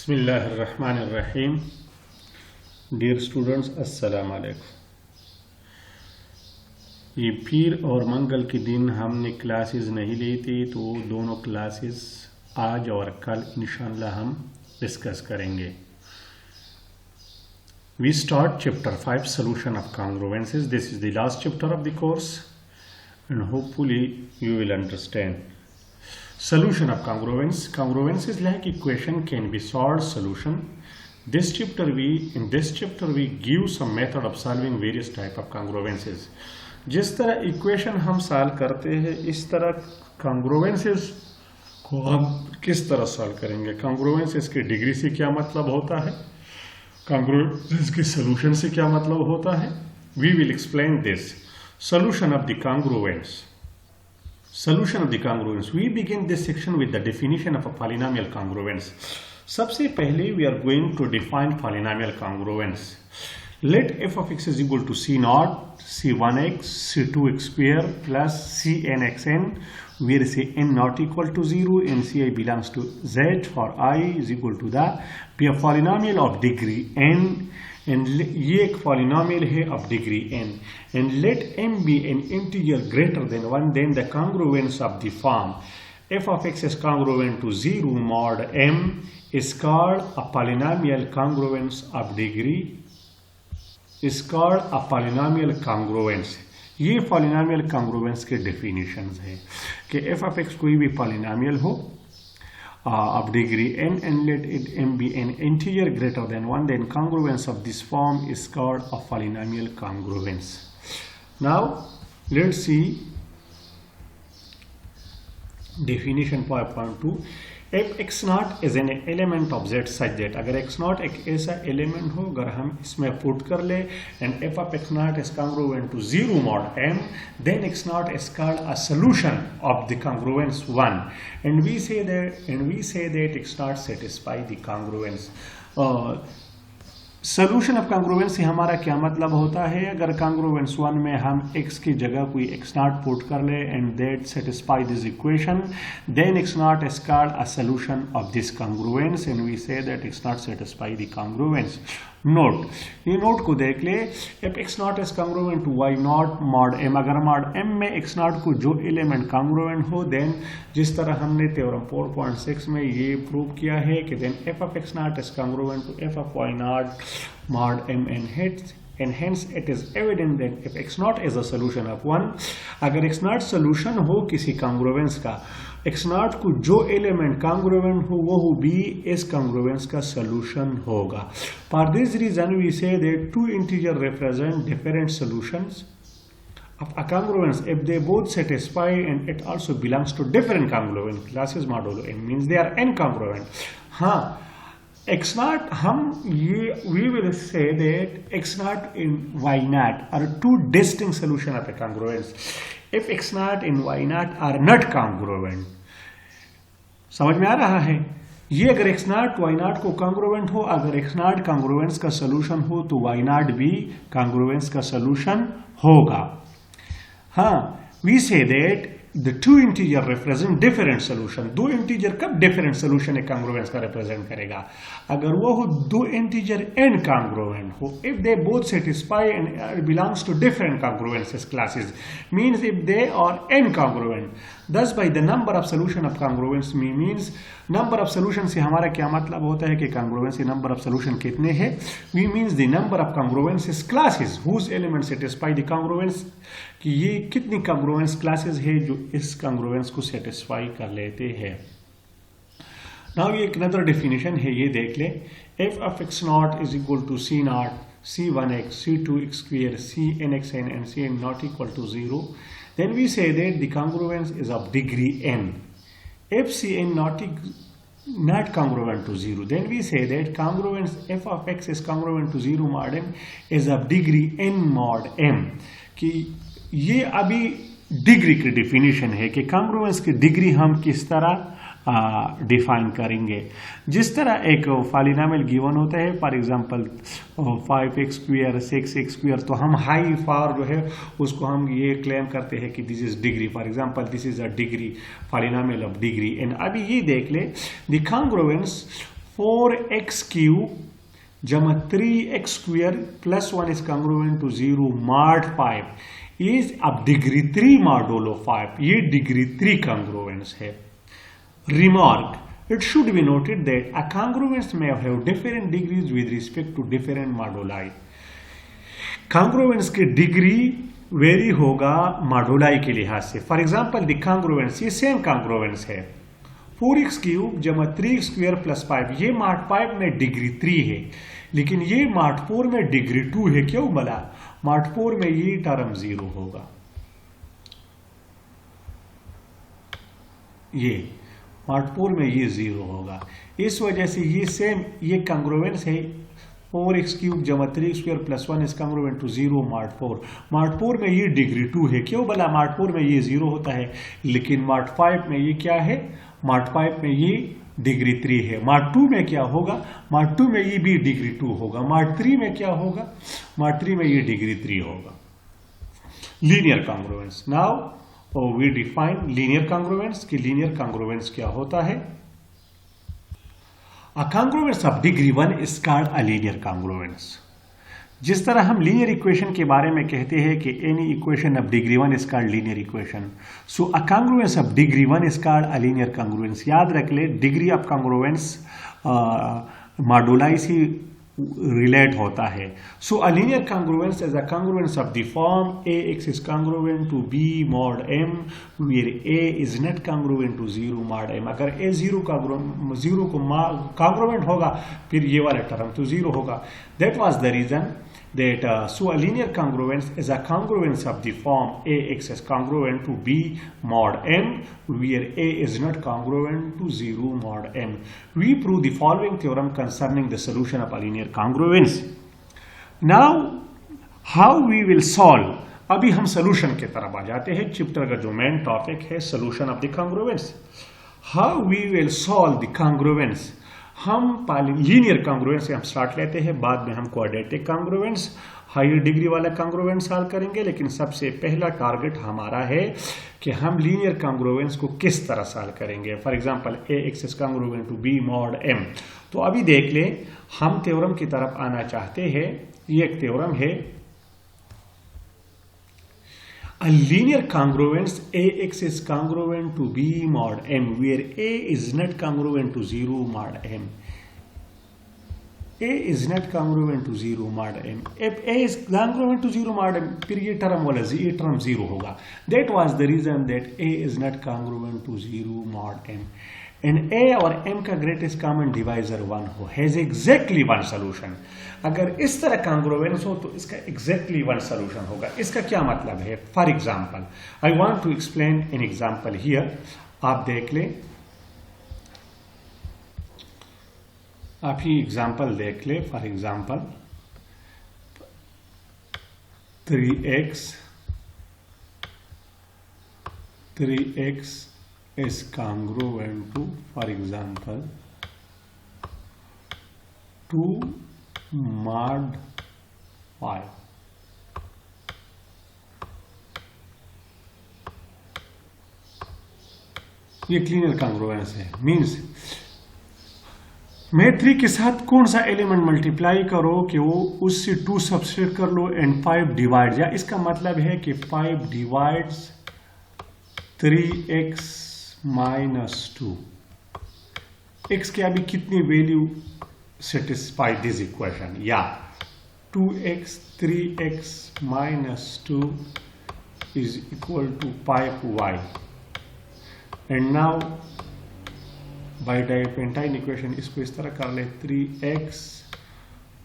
बिस्मिल्लाहिर्रहमानिर्रहीम। Dear students, अस्सलाम वालेकुम। ये पीर और मंगल के दिन हमने क्लासेस नहीं ली थी, तो दोनों क्लासेस आज और कल इंशाअल्लाह हम डिस्कस करेंगे। We start chapter 5 solution of congruences. This is the last chapter of the course and hopefully you will understand. Solution of congruence. Congruence is like equation can be solved solution. In this chapter we give some method of solving various type of congruences. जिस तरह equation हम solve करते हैं इस तरह congruences को हम किस तरह सॉल्व करेंगे। congruences की डिग्री से क्या मतलब होता है, congruences के solution से क्या मतलब होता है, we will explain this. Solution of the congruence. Solution of the congruence. We begin this section with the definition of a polynomial congruence. सबसे पहले we are going to define polynomial congruence. Let f of x is equal to c naught, c1x, c2x square plus cnxn, where say n not equal to 0 and ci belongs to z for I is equal to the be a polynomial of degree n, and ये एक polynomial है of degree n, and let m be an integer greater than 1, then the congruence of the form f of x is congruent to 0 mod m is called a polynomial congruence of degree is called a polynomial congruence. ये polynomial congruence के definitions है कि f of x कोई भी polynomial हो of degree n and let it m be an integer greater than 1, then congruence of this form is called a polynomial congruence. Now let's see definition 5.2. if x naught is an element of z such that, अगर x naught एक ऐसा element हो अगर हम इसमें put कर ले and f of x naught is congruent to 0 mod m, then x naught is called a solution of the congruence 1, and we say that x naught satisfy the congruence. Solution of congruence से हमारा क्या मतलब होता है, अगर congruence 1 में हम x की जगह कोई x नॉट पुट कर ले and that satisfy this equation, then x not is called a solution of this congruence and we say that x not satisfy the congruence. Note, ये नोट को देख ले, if x not is congruent to y not mod m, अगर mod m में x not को जो element congruent हो, then जिस तरह हमने थ्योरम 4.6 में ये प्रूव किया है कि then f of x not is congruent to f of y not mod m and hence it is evident that if x naught is a solution of 1, अगर x naught solution हो किसी congruence का, x naught को जो element congruent हो वो भी इस congruence का solution होगा. For this reason we say that two integers represent different solutions of a congruence if they both satisfy and it also belongs to different congruent classes modulo n, means they are n congruent. हाँ, x naught हम ये we will say that x naught in y naught are two distinct solution of a congruence if x naught and y naught are not congruent. समझ में आ रहा है? ये अगर x naught y naught को congruent हो, अगर x naught congruence का solution हो तो y naught भी congruence का solution होगा. हाँ, we say that the two integer represent different solution. दो integer कब different solution एक congruence का represent करेगा, अगर वो हो दो integer n congruent हो, if they both satisfy and belongs to different congruences classes, means if they are n congruent. Thus by the number of solution of congruence means number of solution से हमारा क्या मतलब होता है कि congruence से number of solution कितने हैं, we means the number of congruences classes whose elements satisfy the congruence, कि ये कितनी congruence classes है जो इस congruence को satisfy कर लेते हैं. Now ये एक another definition है, ये देख ले, f of x naught is equal to c naught, c1x, c2x square, cnxn and cn not equal to 0, then we say that the congruence is of degree n. If cn not congruent to 0, then we say that congruence f of x is congruent to 0 mod m is of degree n mod m. कि ये अभी degree की definition है कि congruence की degree हम किस तरह डिफाइन करेंगे. जिस तरह एक पॉलिनोमियल गिवन होता है, for example 5x square 6x square, तो हम हाई फार जो है उसको हम ये क्लेम करते हैं कि this is degree. For example this is a degree polynomial of degree. And अभी ये देख ले द कॉन्ग्रुएंस 4x क्यूब जमा 3x square plus 1 is congruent to 0 mod 5 is अब डिग्री 3 मॉडुलो 5, ये डिग्री 3 congruence है. Remark, it should be noted that a congruence may have different degrees with respect to different moduli. Congruence की degree very होगा मॉडुलाई के लिहाज से. For example the congruence, ये same congruence है 4x क्यूब जमा 3x स्क्वायर प्लस 5, ये mod 5 में डिग्री 3 है, लेकिन ये मॉड 4 में डिग्री 2 है. क्यों बोला? मॉड 4 में ये टर्म 0 होगा, ये मॉड 4 में ये 0 होगा. इस वजह से ये सेम ये कॉन्ग्रुएंस है 4x क्यूब जमा 3x square plus 1 is congruent to 0 mod 4. mod 4 में ये डिग्री 2 है. क्यों बोला? mod 4 में ये 0 होता है, लेकिन mod 5 में ये क्या है? mod 5 में ये डिग्री 3 है. mod 2 में क्या होगा? mod 2 में ये भी डिग्री 2 होगा. mod 3 में क्या होगा? mod 3 में ये डिग्री 3 होगा. Linear congruence. Now we define linear congruence कि लीनियर कॉन्ग्रुएंस क्या होता है. A congruence of degree 1 is called a linear congruence. जिस तरह हम लीनियर इक्वेशन के बारे में कहते हैं कि any equation of degree 1 is called linear equation. So a congruence of degree 1 is called a linear congruence. याद रख ले, डिग्री ऑफ congruence मॉडुलाई से रिलेट होता है. So a linear congruence is a congruence of the form ax is congruent to b mod m where a is not congruent to 0 mod m. अगर a 0 को congruent होगा फिर ये वाला term तो 0 होगा. That was the reason that so a linear congruence is a congruence of the form ax is congruent to b mod m where a is not congruent to 0 mod m. We prove the following theorem concerning the solution of a linear congruence. Now how we will solve, अभी हम solution के तरफ आ जाते हैं. Chapter का जो main topic है solution of the congruence. How we will solve the congruence. हम लीनियर कॉन्ग्रुएंस से हम स्टार्ट लेते हैं, बाद में हम क्वाड्रेटिक कॉन्ग्रुएंस हायर डिग्री वाला कॉन्ग्रुएंस सॉल्व करेंगे. लेकिन सबसे पहला टारगेट हमारा है कि हम लीनियर कॉन्ग्रुएंस को किस तरह सॉल्व करेंगे. For example ax is congruent to b mod m. तो अभी देख लें, हम थ्योरम की तरफ आना चाहते हैं. ये एक थ्योरम है, a linear congruence ax is congruent to b mod m where a is not congruent to 0 mod m. a is not congruent to 0 mod m. If a is congruent to 0 mod m, फिर ये term वाला ये term 0 होगा. That was the reason that a is not congruent to 0 mod m. And a और m का greatest common divisor 1 हो, has exactly one solution. अगर इस तरह कॉन्ग्रुएंस हो तो इसका एग्जैक्टली वन सोल्यूशन होगा. इसका क्या मतलब है? For example I want to explain an example here. आप देख लें, आप ही एग्जांपल देख ले. For example 3x is congruent to, for example, 2 mod 5. ये लीनियर कॉन्ग्रुएंस है. मींस मैं 3 के साथ कौन सा एलिमेंट मल्टीप्लाई करो कि वो उससे 2 सब्सट्रैक्ट कर लो एंड 5 डिवाइड. या इसका मतलब है कि 5 डिवाइड्स 3x माइनस 2. x की अभी कितनी वैल्यू सेटिस्फाई दिस इक्वेशन? या 2x 3x minus 2 is equal to 5y. And now by diophantine equation इसको इस तरह कर ले, 3x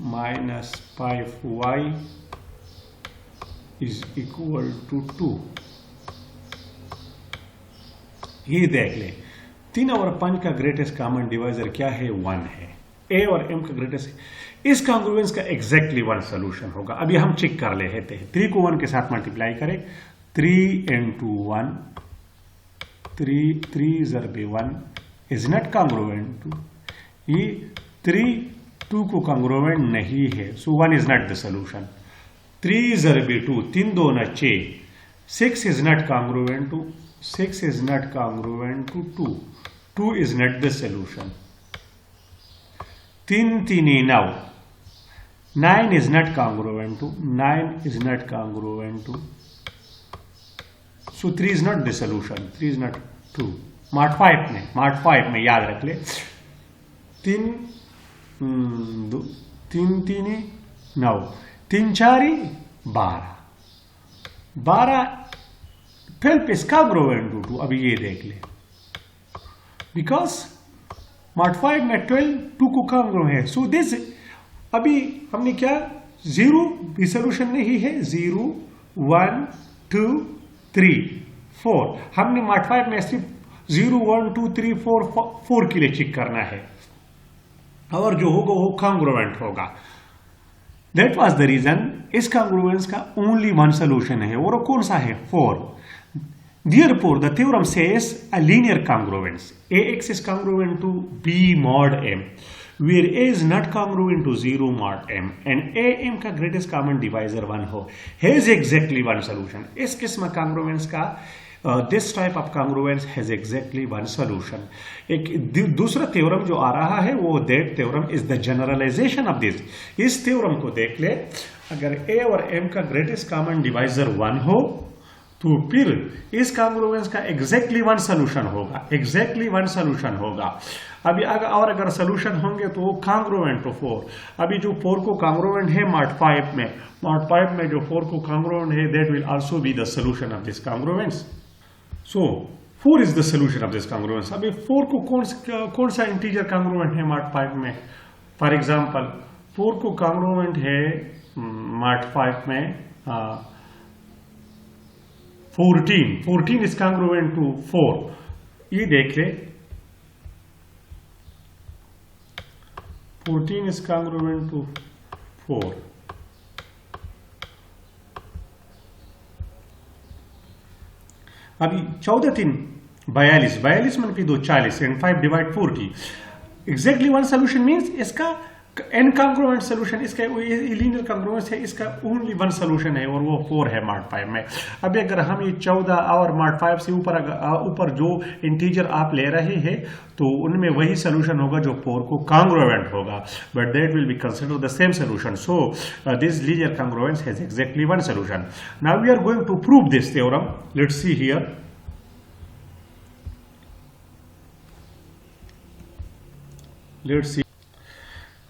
minus 5y is equal to 2. ये देख ले, 3 और 5 का ग्रेटेस्ट कॉमन डिवाइजर क्या है? 1 है. a और m का ग्रेटेस्ट, इस कॉन्ग्रुएंस का एग्जैक्टली वन सोल्यूशन होगा. अभी हम चेक कर लेते हैं. 3 को 1 के साथ मल्टीप्लाई करें, 3 into 1, 3 ज़र बे 1 इज नॉट कॉन्ग्रुएंट टू. ये 3 2 को कॉन्ग्रुएंट नहीं है, so 1 is not the solution. 3 ज़र बे 2, 3 2 ना 6. 6 is not congruent to, 6 is not congruent to 2. 2 is not the solution. तीन तीनी 9. 9 is not congruent to 9 is not congruent to. So 3 is not the solution. 3 is not true. Mod 5 में याद रख ले. तीन तीनी 9. 3 4 12. 12 is congruent to 2. अभी ये देख ले. Because mod 5 में 12 2 को congruent है. So this अभी हमने क्या 0 भी सोल्यूशन नहीं है. 0 1 2 3 4 हमने mod 5 में सिर्फ 0 1 2 3 4 के लिए चेक करना है और जो होगा वो congruent होगा. That was the reason इस congruence का only one solution है और कौन सा है 4. Therefore the theorem says a linear congruence ax is congruent to b mod m where a is not congruent to 0 mod m and am का greatest common divisor 1 हो has exactly one solution. इस किस्म congruence का this type of congruence has exactly one solution. एक दूसरा theorem जो आ रहा है वो that theorem is the generalization of this. इस theorem को देख ले. अगर a और m का greatest common divisor 1 हो तो फिर इस congruence का exactly one solution होगा. अभी अगर solution होंगे तो वो congruent to 4. अभी जो 4 को congruent है mod 5 में जो 4 को congruent है that will also be the solution of this congruence. So 4 is the solution of this congruence. अभी 4 को कौन सा integer congruent है mod 5 में. For example 4 को congruent है mod 5 में 14 is congruent to 4. ये देख ले 14 is congruent to 4. अभी 14 3 42 मन की 2 40 and 5 divide 40. Exactly one solution means इसका n congruent solution इसका linear congruence है. इसका only one solution है और वो 4 है mod 5 में. अभी अगर हम ये 14 और mod 5 से ऊपर जो integer आप ले रहे हैं तो उनमें वही solution होगा जो 4 को congruent होगा. But that will be considered the same solution. So this linear congruence has exactly one solution. Now we are going to prove this theorem. Let's see here. Let's see.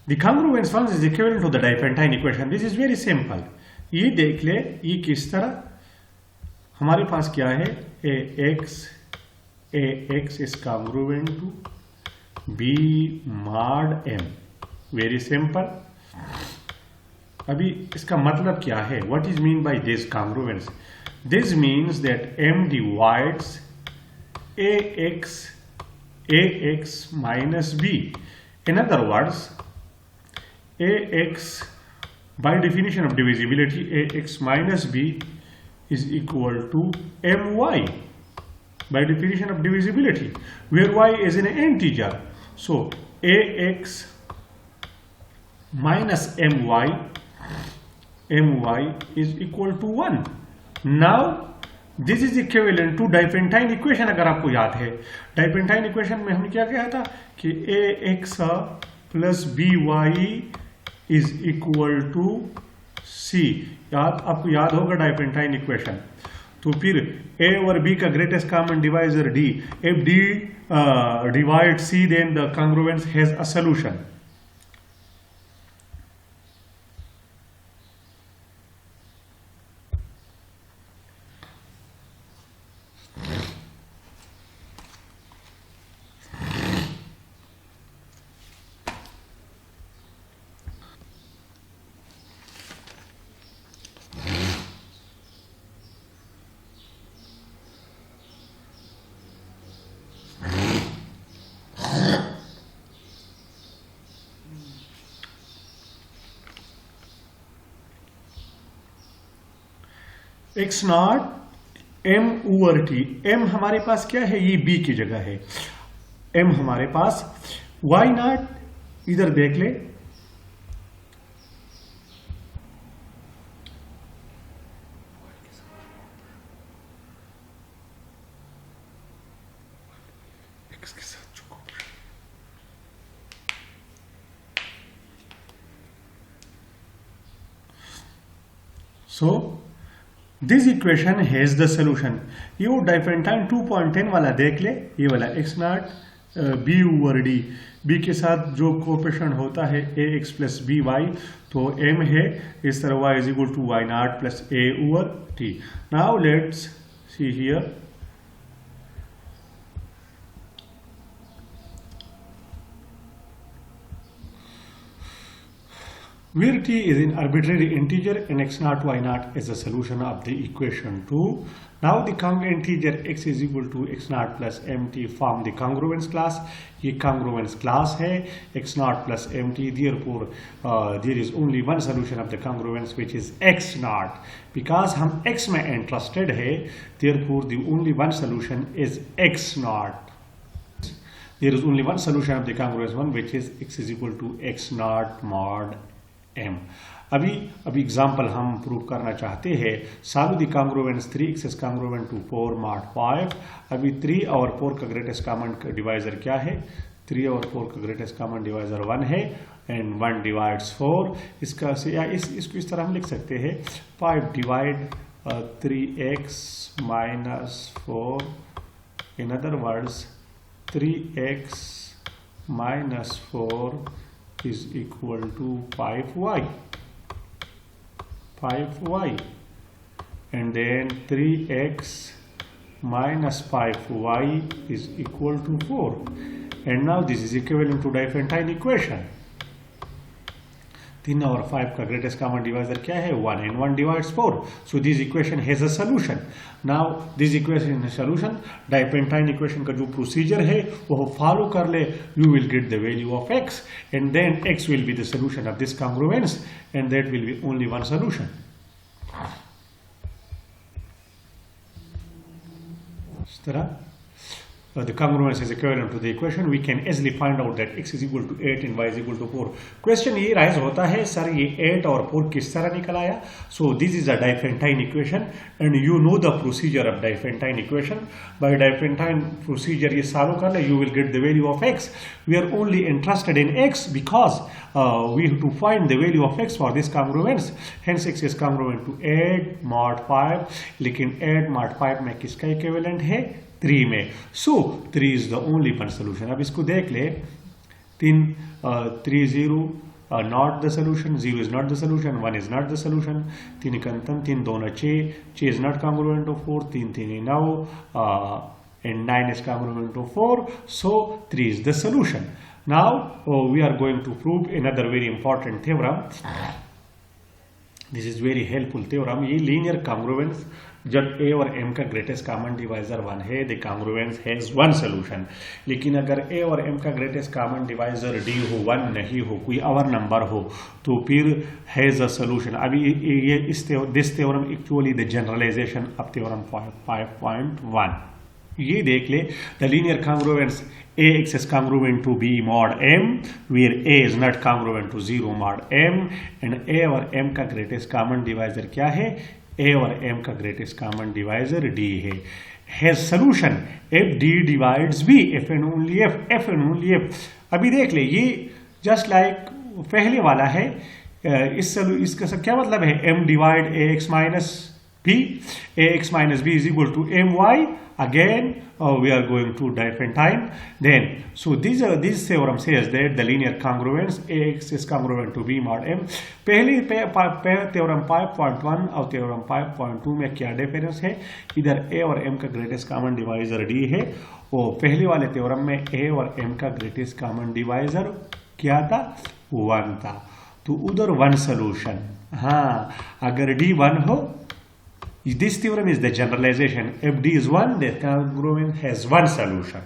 The congruence function is equivalent to the Diophantine equation. This is very simple. ये देख ले ये किस तरह हमारे पास क्या है ax is congruent to b mod m. Very simple. अभी इसका मतलब क्या है? What is mean by this congruence? This means that m divides ax minus b. In other words, ax by definition of divisibility ax minus b is equal to my by definition of divisibility where y is an integer. So ax minus my is equal to 1. Now this is equivalent to Diophantine equation. अगर आपको याद है Diophantine equation में हमने क्या कहा था कि ax plus by is equal to c. आपको याद होगा Diophantine equation. तो फिर a और b का greatest common divisor d. If d divides c then the congruence has a solution. x naught m over t. m हमारे पास क्या है? ये b की जगह है. m हमारे पास y नॉट इधर देख ले x के साथ So this equation has the solution. ये वो डाइफेंटाइन 2.10 वाला देख ले, ये वाला x naught b over d, b के साथ जो कोएफिशिएंट होता है ax प्लस by, तो m है इस तरह y is equal to y naught plus a over d. Now let's see here, where t is an arbitrary integer and x naught y naught is the solution of the equation 2. Now the congruent integer x is equal to x naught plus mt form the congruence class. ये congruence class है x naught plus mt. Therefore there is only one solution of the congruence which is x naught. Because हम x में interested है, therefore the only one solution is x naught. There is only one solution of the congruence one which is x is equal to x naught mod m. अभी example हम prove करना चाहते हैं. Solve the congruence 3x is congruent to 4 mod 5. अभी 3 और 4 का greatest common divisor क्या है? 3 और 4 का ग्रेटेस्ट कॉमन डिवाइजर 1 है एंड 1 डिवाइड्स 4. इसका से या इसको इस तरह हम लिख सकते हैं 5 divide 3x minus 4. In other words 3x minus 4 is equal to 5y, and then 3x minus 5y is equal to 4, and now this is equivalent to Diophantine equation. 3 और 5 का ग्रेटेस्ट कॉमन डिवाइजर क्या है? 1 and 1 divides 4. So this equation has a solution. Now this equation is a solution. Diophantine equation का जो procedure है वो follow कर ले, you will get the value of x and then x will be the solution of this congruence and that will be only one solution. इस तरह the congruence is equivalent to the equation. We can easily find out that x is equal to 8 and y is equal to 4. Question ये rise होता है, sir ये 8 और 4 किस तरह निकल आया? So this is a Diophantine equation and you know the procedure of Diophantine equation. By Diophantine procedure ये सॉल्व कर ले, you will get the value of x. We are only interested in x because we have to find the value of x for this congruence. Hence x is congruent to 8 mod 5. लेकिन 8 mod 5 में किसका equivalent है? 3 में. So 3 is the only one solution. अब इसको देख ले, 3 0 not the solution, 0 is not the solution, 1 is not the solution. 3 कंतम 3 दोनों 6 is not congruent to 4, 3 3 9 and 9 is congruent to 4. So 3 is the solution. Now we are going to prove another very important theorem. This is very helpful theorem. ये linear congruence जब a और m का greatest common divisor 1 है, the congruence has one solution. लेकिन अगर a और m का greatest common divisor d हो, 1 नहीं हो, कोई और नंबर हो, तो फिर हैज अ सोल्यूशन. अभी ये this theorem actually the generalization of theorem 5.1. ये देख ले, the linear congruence ax is congruent to b mod m where a is not congruent to 0 mod m and a और m का greatest common divisor क्या है? a और m का greatest common divisor d है. Has solution if d divides b, if and only if. अभी देख ले, ये जस्ट लाइक पहले वाला है. इसका क्या मतलब है? m divide ax minus b, ax minus b is equal to my. Again we are going to Diophantine. Then so this theorem says that the linear congruence ax is congruent to b mod m. पहले theorem 5.1 और theorem 5.2 में क्या difference है? इधर a और m का greatest common divisor d है और पहले वाले theorem में a और m का ग्रेटेस्ट कॉमन डिवाइजर क्या था? 1 था. तो उधर वन सोल्यूशन. हाँ, अगर d 1 हो, this theorem is the generalization. If d is 1, the congruent has one solution.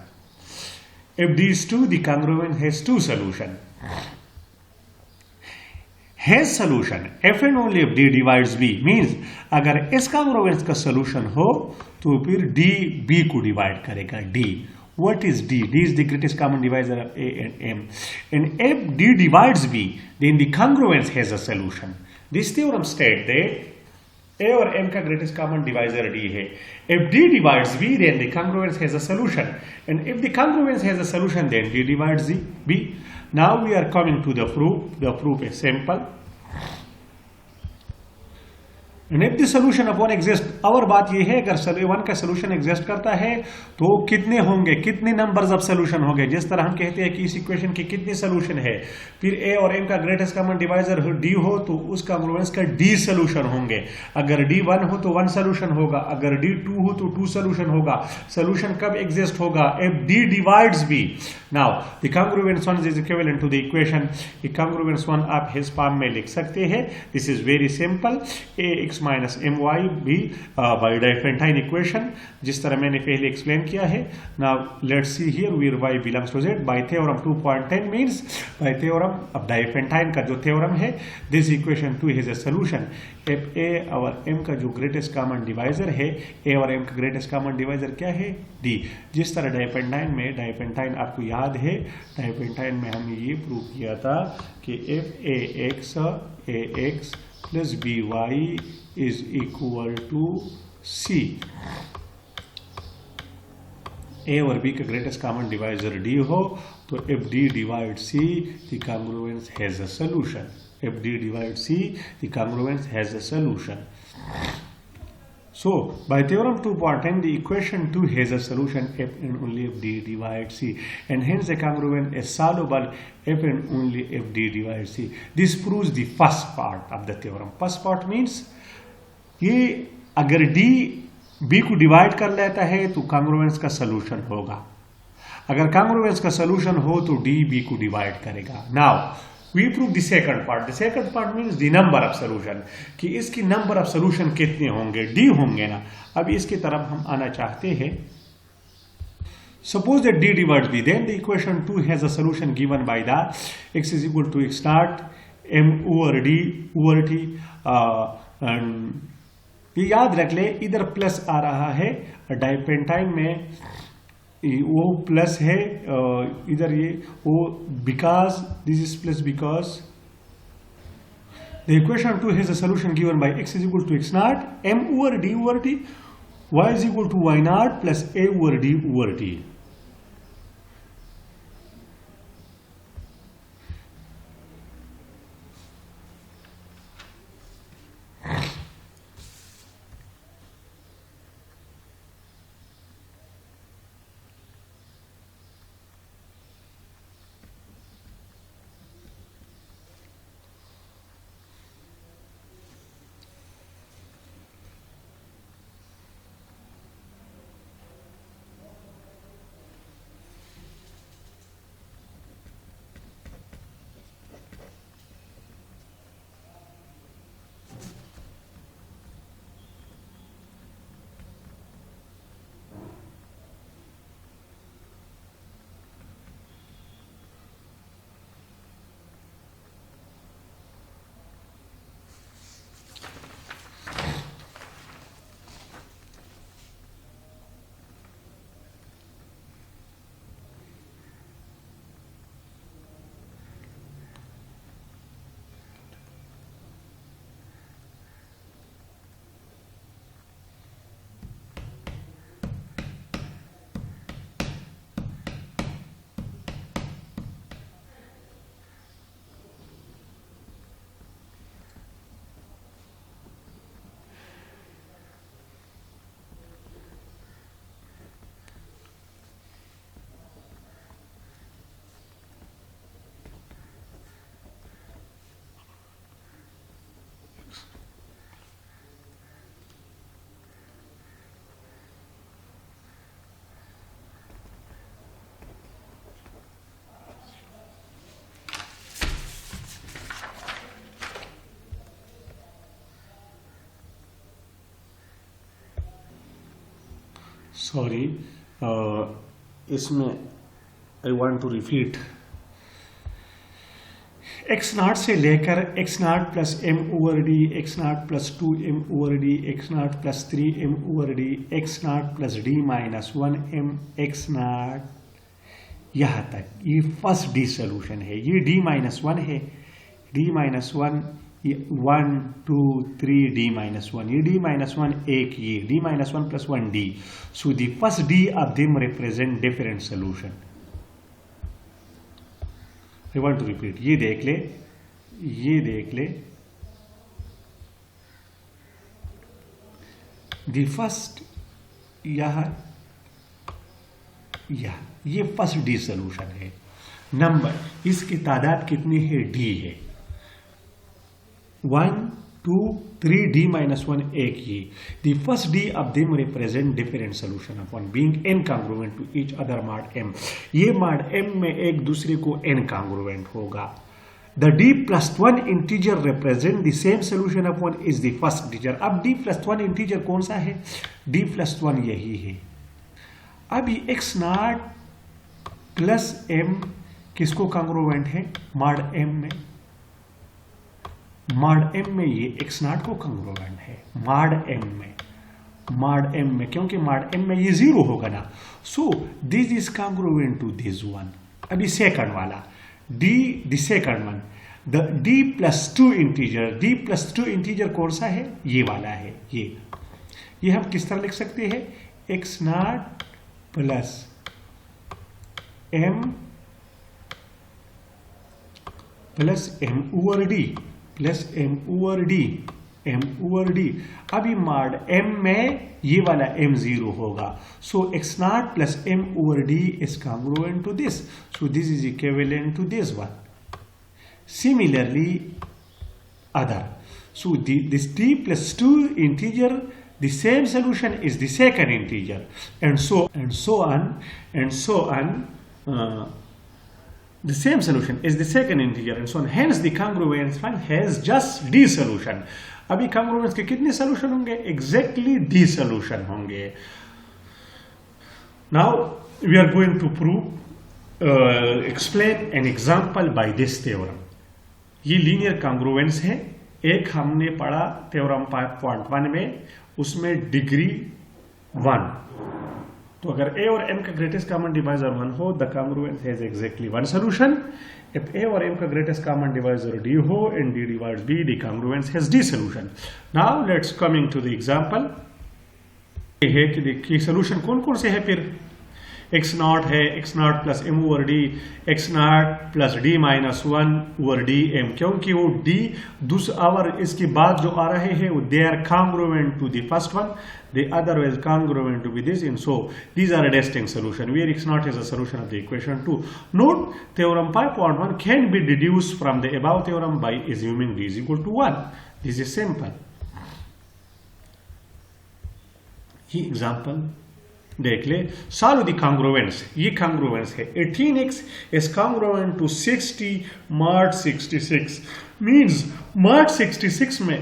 If d is 2, the congruent has two solutions. Has solution if and only if d divides b means अगर इस congruence का solution हो तो फिर d b को divide करेगा. d. What is d? d is the greatest common divisor of a and m. And if d divides b, then the congruence has a solution. This theorem states that a और m का greatest common divisor d है. If d divides b, then the congruence has a solution. And if the congruence has a solution, then d divides b. Now we are coming to the proof. The proof is simple. And if the solution of one exist, और बात यह है अगर one का solution exist करता है तो कितने होंगे, कितने नंबर्स ऑफ सोल्यूशन होंगे। जिस तरह हम कहते हैं कि इस इक्वेशन के कितने सोल्यूशन है, फिर ए और एम का ग्रेटेस्ट कॉमन डिवाइजर डी हो तो उस कांग्रुएंस का डी सोल्यूशन होंगे। अगर डी 1 हो तो 1 सोल्यूशन होगा, अगर डी 2 हो तो 2 सोल्यूशन होगा। सोल्यूशन कब एग्जिस्ट होगा, if d divides b. Now the congruence one is equivalent to the equation. The congruence one आप इस फॉर्म में लिख सकते हैं। This is very simple, a x minus m y b by diophantine equation, जिस तरह मैंने पहले एक्सप्लेन किया है। Now let's see here where y belongs to z by theorem 2.10 means by theorem अब डाइफेंटाइन का जो थ्योरम है, this equation 2 has a solution if ए और एम का जो ग्रेटेस्ट कॉमन डिवाइजर है, ए और एम का ग्रेटेस्ट कॉमन डिवाइजर क्या है, डी। जिस तरह डाइफेंटाइन आपको याद है, डाइफेंटाइन में हमने ये प्रूव किया था कि if a x plus b y is equal to c, a और बी का ग्रेटेस्ट कॉमन डिवाइजर डी हो तो if d divide c the congruence has a solution. If d divide c the congruence has a solution. So by theorem 2.10 the equation 2 has a solution if and only if d divides c, and hence the congruent is soluble if and only if d divides c. This proves the first part of the theorem. First part means ये अगर d b को divide कर लेता है तो कांग्रुएंस का solution होगा, अगर कांग्रुएंस का सॉल्यूशन हो तो d b को डिवाइड करेगा। Now we prove the second part. The second part means the number of solution, कि इसकी नंबर ऑफ सोल्यूशन कितने होंगे, डी होंगे ना। अब इसकी तरफ हम आना चाहते हैं। Suppose that d divides b, then the equation 2 has a solution given by the x is equal to x naught m over d over t। ये याद रख ले, इधर प्लस आ रहा है, डाइपेंटाइन में वो प्लस है, इधर ये वो because this is plus because the equation 2 has a solution given by x is equal to x naught m over d over t, y is equal to y naught plus a over d over t। Sorry, इसमें I want to repeat, x naught से लेकर x naught plus m over d, x naught plus 2m over d, x naught plus 3m over d, x naught plus d minus 1m x not, यहाँ तक ये first D solution है। ये d minus 1 है, d minus 1 ये 1 2 3 d minus 1, ये d minus 1 एक, ये d minus 1 plus 1 d। So the first d of them represent different solution. I want to repeat, ये देख ले, ये देख ले, द फर्स्ट ये फर्स्ट डी सोल्यूशन है। नंबर, इसकी तादाद कितनी है? डी है। 1 2 3 d minus 1 एक ही। The first d of them represent different solution upon being n congruent to each other mod m। ये mod m में एक दूसरे को n congruent होगा। The d plus 1 integer represent the same solution upon is the first integer। अब d plus 1 integer कौन सा है? d plus 1 यही है। अब ये x naught plus m किसको congruent है? mod m में। mod m में ये x naught को congruent है। mod m में क्योंकि mod m में ये 0 होगा ना। so this is congruent to this one। अभी सेकंड वाला the second one, the d plus 2 integer कौन सा है? ये वाला है। ये हम किस तरह लिख सकते हैं? x naught plus m over d plus m over d। अभी mod m में ये वाला m 0 होगा। so x naught plus m over d is congruent to this, so this is equivalent to this one। similarly other, so this d plus 2 integer, the same solution is the second integer, and so on the same solution is the second integer and so on। hence the congruence one has just d solution। अभी congruence के कितने solution होंगे? exactly d solution होंगे। now we are going to prove explain an example by this theorem। ये linear congruence है। एक हमने पढ़ा theorem 5.1 में, उसमें डिग्री 1। तो अगर a और m का ग्रेटेस्ट कॉमन डिवाइजर 1 हो, the congruence has exactly one solution. If a और m का ग्रेटेस्ट कॉमन डिवाइजर d हो and d divides b, the congruence has d solution. Now let's coming to the example. ये है कि देखिए solution कौन कौन से है। फिर x naught है, x naught plus m over d, x naught plus d minus 1 over d m, क्योंकि वो d और इसके बाद जो आ रहे हैं वो they are congruent to the first one, the other is congruent to this, and so these are a distinct solution where x naught is a solution of the equation 2। note theorem 5.1 can be deduced from the above theorem by assuming d is equal to 1। this is simple। ये example देख ले। Solve the congruence. ये congruence है 18x is congruent to 60 mod 66। Means mod 66 में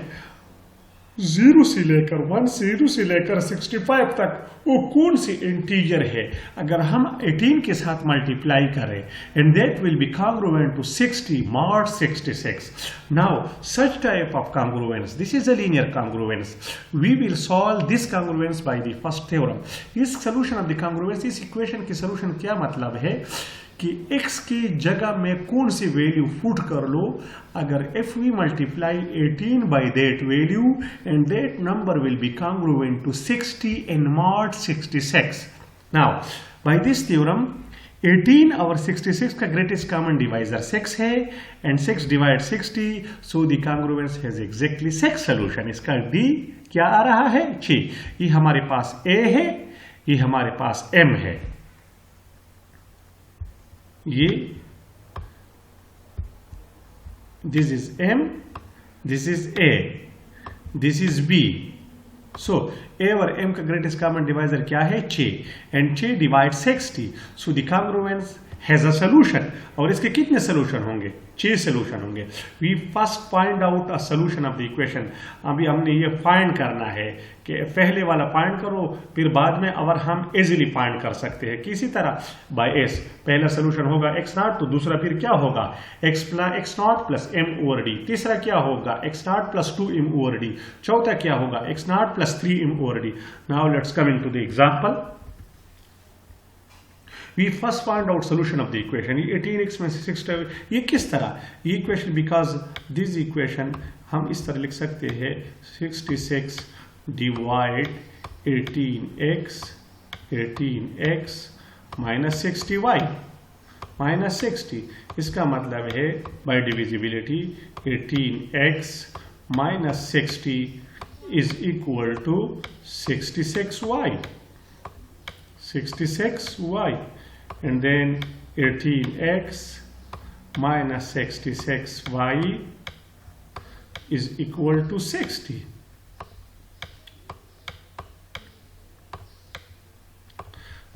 0 से लेकर 65 तक वो कौन सी इंटीजर है? अगर हम 18 के साथ मल्टीप्लाई करें and that will be congruent to 60 mod 66। Now such type of congruence, this is a linear congruence. We will solve this congruence by the first theorem. इस सोल्यूशन ऑफ द कॉन्ग्रुएंस, इस equation की solution क्या मतलब है कि x की जगह में कौन सी वैल्यू पुट कर लो। अगर if we multiply 18 by that value and that number will be congruent to 60 and mod 66। now by this theorem 18 और 66 का greatest common divisor 6 है and 6 divides 60, so the congruence has exactly 6 solution। इसका d क्या आ रहा है? 6। ये हमारे पास a है, ये हमारे पास m है। ये this is m, this is a, this is b। so a और m का ग्रेटेस्ट कॉमन डिवाइजर क्या है? 6 and 6 divide 60, so the congruence has a solution. और इसके कितने सोल्यूशन होंगे? 6 सोल्यूशन होंगे। We first find out a solution of the equation. अभी हमने ये फाइंड करना है कि पहले वाला फाइंड करो, फिर बाद में अगर हम इजीली फाइंड कर सकते हैं किसी तरह बाय एस। पहला सोल्यूशन होगा x नॉट, तो दूसरा फिर क्या होगा? x not plus m over d। तीसरा क्या होगा? x not plus 2m over d। चौथा क्या होगा? x not plus 3m over d। Now let's come into the example. We first find out solution of the equation। 18x में 60, ये किस तरह? ये इक्वेशन, बिकॉज दिस इक्वेशन हम इस तरह लिख सकते हैं 66 divide 18x minus 60y minus 60। इसका मतलब है by divisibility 18x minus 60 is equal to 66y, 66y, and then 18x minus 66y is equal to 60.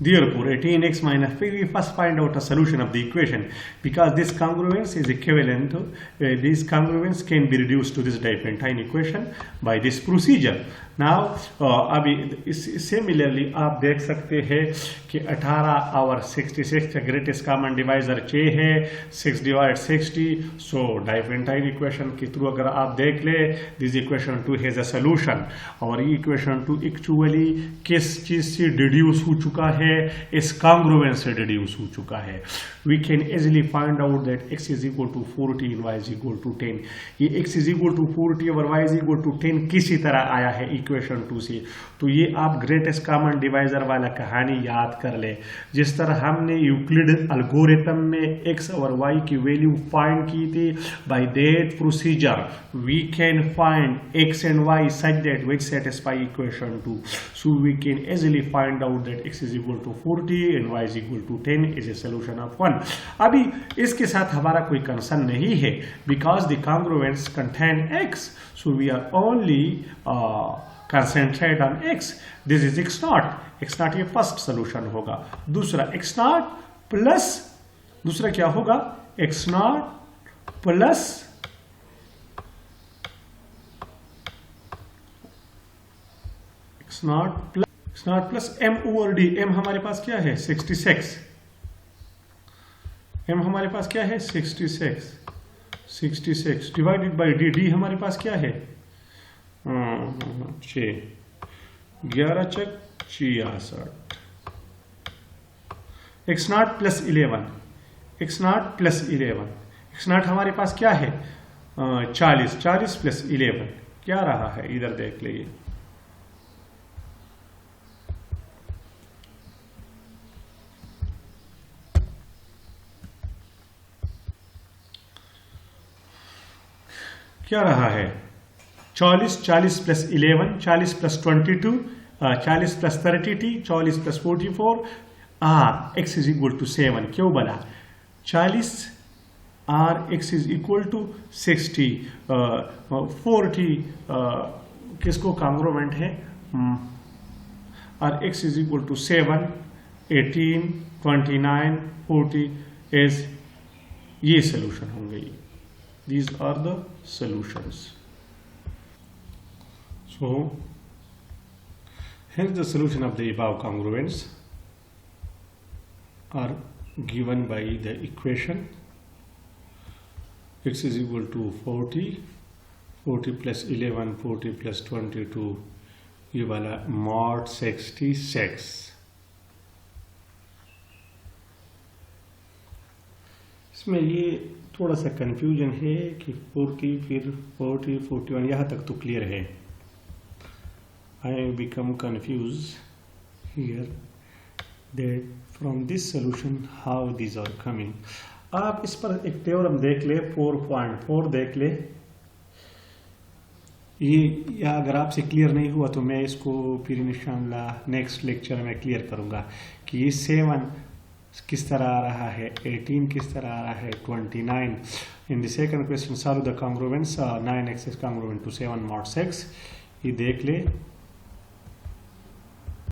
Therefore, 18x minus 3, we first find out a solution of the equation, because this congruence is equivalent to, this congruence can be reduced to this dipentine equation by this procedure. Now, अभी similarly आप देख सकते हैं कि 18 और 66 का greatest common divisor 6 है, 6 divide 60, सो डाइपेंटाइन equation के थ्रू अगर आप देख ले, this equation 2 has a solution, और ये इक्वेशन 2 एक्चुअली किस चीज से डिड्यूस हो चुका है, इस कॉन्ग्रुएंस से डिड्यूस हो चुका है. We can easily find out that x is equal to 40 and y is equal to 10. ये x इज इक्वल टू 40 और y इज इक्वल टू 10 किसी तरह आया है इक्वेशन 2 से. तो ये आप ग्रेटेस्ट कॉमन डिवाइजर वाला कहानी याद कर ले. जिस तरह हमने यूक्लिड एल्गोरिथम में x और y की वैल्यू फाइंड की थी, by that procedure we can find x and y such that which satisfy equation 2. So we can easily find out that x is equal to 40 and y is equal to 10 is a solution of 1. अभी इसके साथ हमारा कोई concern नहीं है, because the congruence contain x, so we are only concentrate on x. This is x naught. x naught ये first solution होगा. दूसरा x naught प्लस, दूसरा क्या होगा, x naught plus x naught plus m over d. m हमारे पास क्या है 66, m हमारे पास क्या है 66, 66 डिवाइडेड बाई d. d हमारे पास क्या है 6, 11 चक 66. x naught plus 11, x naught plus 11, x naught हमारे पास क्या है 40, 40 प्लस 11 क्या रहा है, इधर देख लीजिए. क्या रहा है 40, 40 plus 11, 40 plus 22, 40 plus 30, 40 plus 44, x is equal to 7. क्यों बना 40 r x is equal to 60, 40 किसको कॉन्ग्रुएंट है, और x is equal to 7, 18, 29, 40 is, ये सोल्यूशन होंगे. These are the solutions. So, hence the solution of the above congruents are given by the equation x is equal to 40, 40 plus 11, 40 plus 22, ये वाला mod 66. इसमें ये थोड़ा सा कंफ्यूजन है कि 40 फिर 40, 41 यहाँ तक तो क्लियर है. I become confuse here that from this solution how these are coming. आप इस पर एक थ्योरम देख ले, 4.4 देख ले. ये अगर आपसे क्लियर नहीं हुआ तो मैं इसको फिर इंशाअल्लाह नेक्स्ट लेक्चर में क्लियर करूँगा कि ये 7 किस तरह आ रहा है, 18 किस तरह आ रहा है, 29. In the second question solve the congruence 9x is congruent to 7 mod 6. ये देख ले.